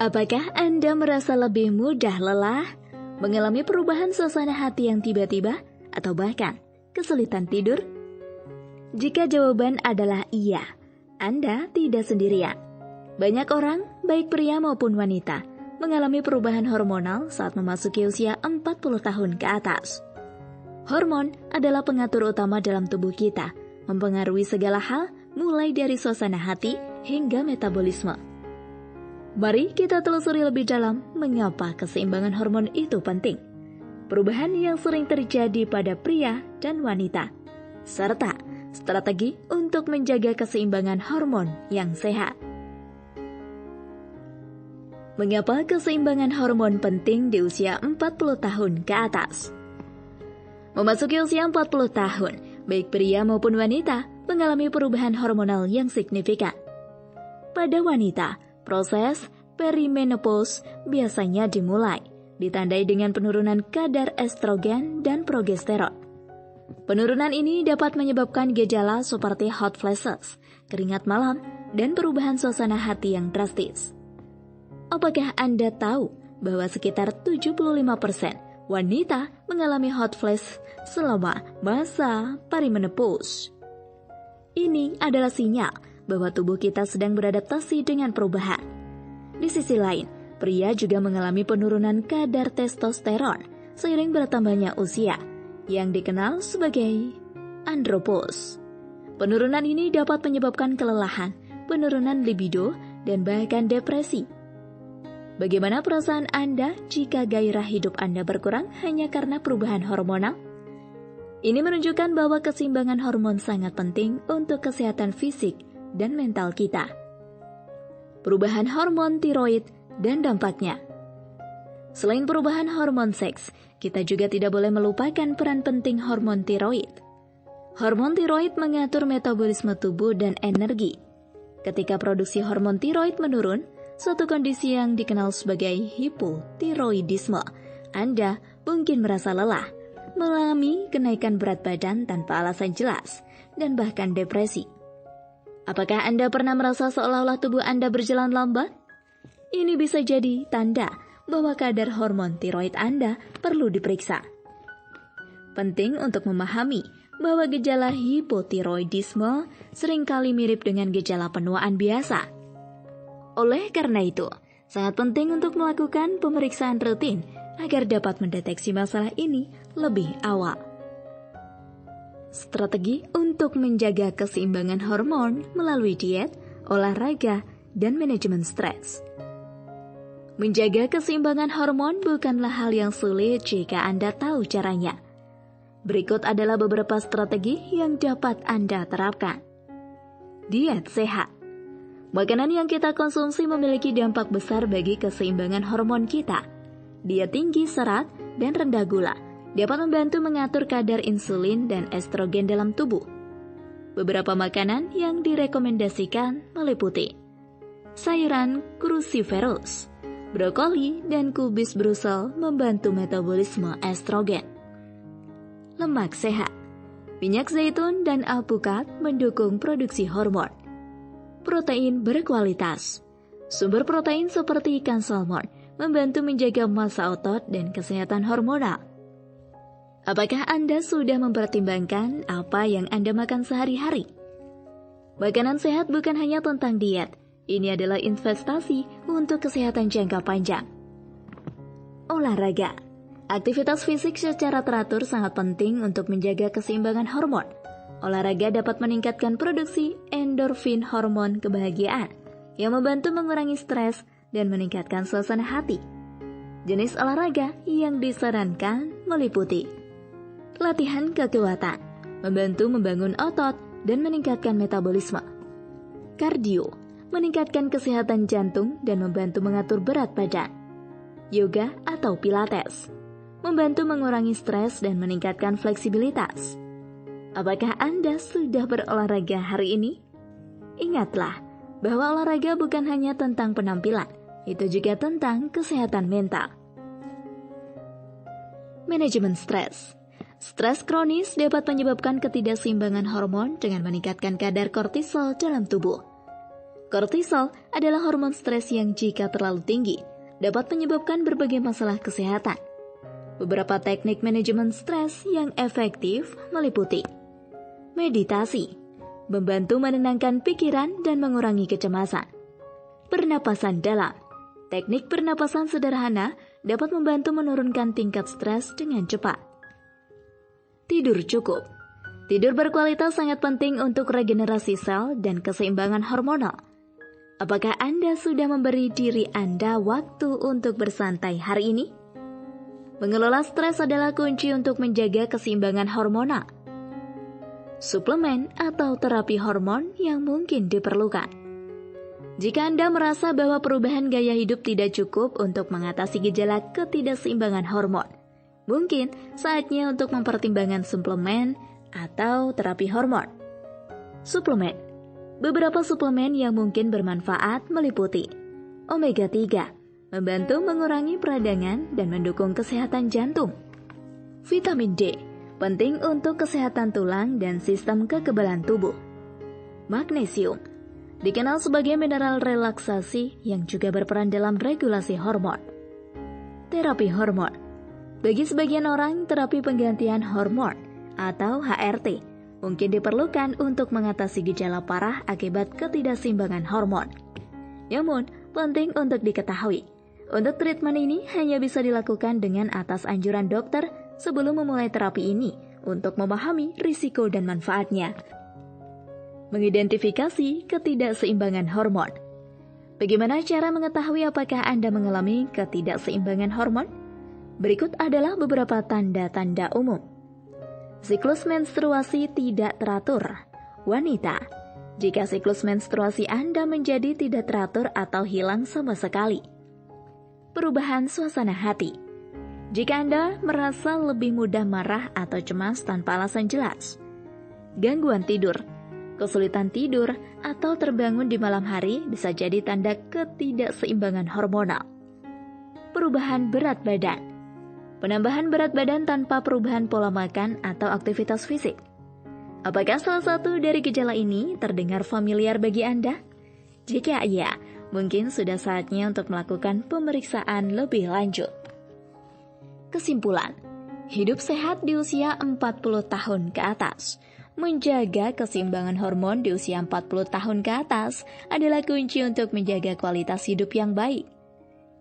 Apakah Anda merasa lebih mudah lelah, mengalami perubahan suasana hati yang tiba-tiba, atau bahkan kesulitan tidur? Jika jawaban adalah iya, Anda tidak sendirian. Banyak orang, baik pria maupun wanita, mengalami perubahan hormonal saat memasuki usia 40 tahun ke atas. Hormon adalah pengatur utama dalam tubuh kita, mempengaruhi segala hal mulai dari suasana hati hingga metabolisme. Mari kita telusuri lebih dalam mengapa keseimbangan hormon itu penting, perubahan yang sering terjadi pada pria dan wanita, serta strategi untuk menjaga keseimbangan hormon yang sehat. Mengapa keseimbangan hormon penting di usia 40 tahun ke atas? Memasuki usia 40 tahun, baik pria maupun wanita mengalami perubahan hormonal yang signifikan. Pada wanita, proses perimenopause biasanya dimulai, ditandai dengan penurunan kadar estrogen dan progesteron. Penurunan ini dapat menyebabkan gejala seperti hot flashes, keringat malam, dan perubahan suasana hati yang drastis. Apakah Anda tahu bahwa sekitar 75% wanita mengalami hot flash selama masa perimenopause? Ini adalah sinyal bahwa tubuh kita sedang beradaptasi dengan perubahan. Di sisi lain, pria juga mengalami penurunan kadar testosteron seiring bertambahnya usia, yang dikenal sebagai andropause. Penurunan ini dapat menyebabkan kelelahan, penurunan libido, dan bahkan depresi. Bagaimana perasaan Anda jika gairah hidup Anda berkurang hanya karena perubahan hormonal? Ini menunjukkan bahwa keseimbangan hormon sangat penting untuk kesehatan fisik dan mental kita. Perubahan hormon tiroid dan dampaknya. Selain perubahan hormon seks, kita juga tidak boleh melupakan peran penting hormon tiroid. Hormon tiroid mengatur metabolisme tubuh dan energi. Ketika produksi hormon tiroid menurun, suatu kondisi yang dikenal sebagai hipotiroidisme, Anda mungkin merasa lelah, mengalami kenaikan berat badan tanpa alasan jelas, dan bahkan depresi. Apakah Anda pernah merasa seolah-olah tubuh Anda berjalan lambat? Ini bisa jadi tanda bahwa kadar hormon tiroid Anda perlu diperiksa. Penting untuk memahami bahwa gejala hipotiroidisme seringkali mirip dengan gejala penuaan biasa. Oleh karena itu, sangat penting untuk melakukan pemeriksaan rutin agar dapat mendeteksi masalah ini lebih awal. Strategi untuk menjaga keseimbangan hormon melalui diet, olahraga, dan manajemen stres. Menjaga keseimbangan hormon bukanlah hal yang sulit jika Anda tahu caranya. Berikut adalah beberapa strategi yang dapat Anda terapkan. Diet sehat. Makanan yang kita konsumsi memiliki dampak besar bagi keseimbangan hormon kita. Diet tinggi serat dan rendah gula dapat membantu mengatur kadar insulin dan estrogen dalam tubuh. Beberapa makanan yang direkomendasikan meliputi sayuran cruciferous, brokoli, dan kubis Brussels membantu metabolisme estrogen. Lemak sehat, minyak zaitun dan alpukat mendukung produksi hormon. Protein berkualitas, sumber protein seperti ikan salmon membantu menjaga massa otot dan kesehatan hormonal. Apakah Anda sudah mempertimbangkan apa yang Anda makan sehari-hari? Makanan sehat bukan hanya tentang diet, ini adalah investasi untuk kesehatan jangka panjang. Olahraga. Aktivitas fisik secara teratur sangat penting untuk menjaga keseimbangan hormon. Olahraga dapat meningkatkan produksi endorfin, hormon kebahagiaan, yang membantu mengurangi stres dan meningkatkan suasana hati. Jenis olahraga yang disarankan meliputi latihan kekuatan, membantu membangun otot dan meningkatkan metabolisme. Kardio, meningkatkan kesehatan jantung dan membantu mengatur berat badan. Yoga atau pilates, membantu mengurangi stres dan meningkatkan fleksibilitas. Apakah Anda sudah berolahraga hari ini? Ingatlah bahwa olahraga bukan hanya tentang penampilan, itu juga tentang kesehatan mental. Manajemen stres. Stres kronis dapat menyebabkan ketidakseimbangan hormon dengan meningkatkan kadar kortisol dalam tubuh. Kortisol adalah hormon stres yang jika terlalu tinggi dapat menyebabkan berbagai masalah kesehatan. Beberapa teknik manajemen stres yang efektif meliputi meditasi, membantu menenangkan pikiran dan mengurangi kecemasan. Pernapasan dalam, teknik pernapasan sederhana dapat membantu menurunkan tingkat stres dengan cepat. Tidur cukup. Tidur berkualitas sangat penting untuk regenerasi sel dan keseimbangan hormonal. Apakah Anda sudah memberi diri Anda waktu untuk bersantai hari ini? Mengelola stres adalah kunci untuk menjaga keseimbangan hormonal. Suplemen atau terapi hormon yang mungkin diperlukan. Jika Anda merasa bahwa perubahan gaya hidup tidak cukup untuk mengatasi gejala ketidakseimbangan hormon, mungkin saatnya untuk mempertimbangkan suplemen atau terapi hormon. Suplemen. Beberapa suplemen yang mungkin bermanfaat meliputi Omega 3, membantu mengurangi peradangan dan mendukung kesehatan jantung. Vitamin D, penting untuk kesehatan tulang dan sistem kekebalan tubuh. Magnesium, dikenal sebagai mineral relaksasi yang juga berperan dalam regulasi hormon. Terapi hormon. Bagi sebagian orang, terapi penggantian hormon atau HRT mungkin diperlukan untuk mengatasi gejala parah akibat ketidakseimbangan hormon. Namun, penting untuk diketahui, untuk treatment ini hanya bisa dilakukan dengan atas anjuran dokter sebelum memulai terapi ini untuk memahami risiko dan manfaatnya. Mengidentifikasi ketidakseimbangan hormon. Bagaimana cara mengetahui apakah Anda mengalami ketidakseimbangan hormon? Berikut adalah beberapa tanda-tanda umum. Siklus menstruasi tidak teratur. Wanita, jika siklus menstruasi Anda menjadi tidak teratur atau hilang sama sekali. Perubahan suasana hati. Jika Anda merasa lebih mudah marah atau cemas tanpa alasan jelas. Gangguan tidur. Kesulitan tidur atau terbangun di malam hari bisa jadi tanda ketidakseimbangan hormonal. Perubahan berat badan. Penambahan berat badan tanpa perubahan pola makan atau aktivitas fisik. Apakah salah satu dari gejala ini terdengar familiar bagi Anda? Jika iya, mungkin sudah saatnya untuk melakukan pemeriksaan lebih lanjut. Kesimpulan, hidup sehat di usia 40 tahun ke atas. Menjaga keseimbangan hormon di usia 40 tahun ke atas adalah kunci untuk menjaga kualitas hidup yang baik.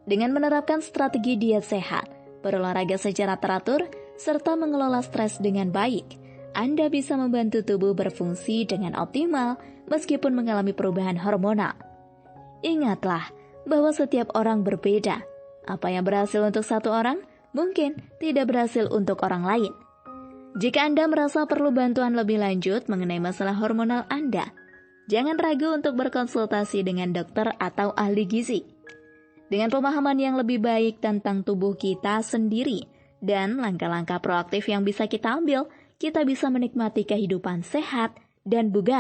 Dengan menerapkan strategi diet sehat, berolahraga secara teratur, serta mengelola stres dengan baik, Anda bisa membantu tubuh berfungsi dengan optimal meskipun mengalami perubahan hormonal. Ingatlah bahwa setiap orang berbeda. Apa yang berhasil untuk satu orang, mungkin tidak berhasil untuk orang lain. Jika Anda merasa perlu bantuan lebih lanjut mengenai masalah hormonal Anda, jangan ragu untuk berkonsultasi dengan dokter atau ahli gizi. Dengan pemahaman yang lebih baik tentang tubuh kita sendiri dan langkah-langkah proaktif yang bisa kita ambil, kita bisa menikmati kehidupan sehat dan bugar.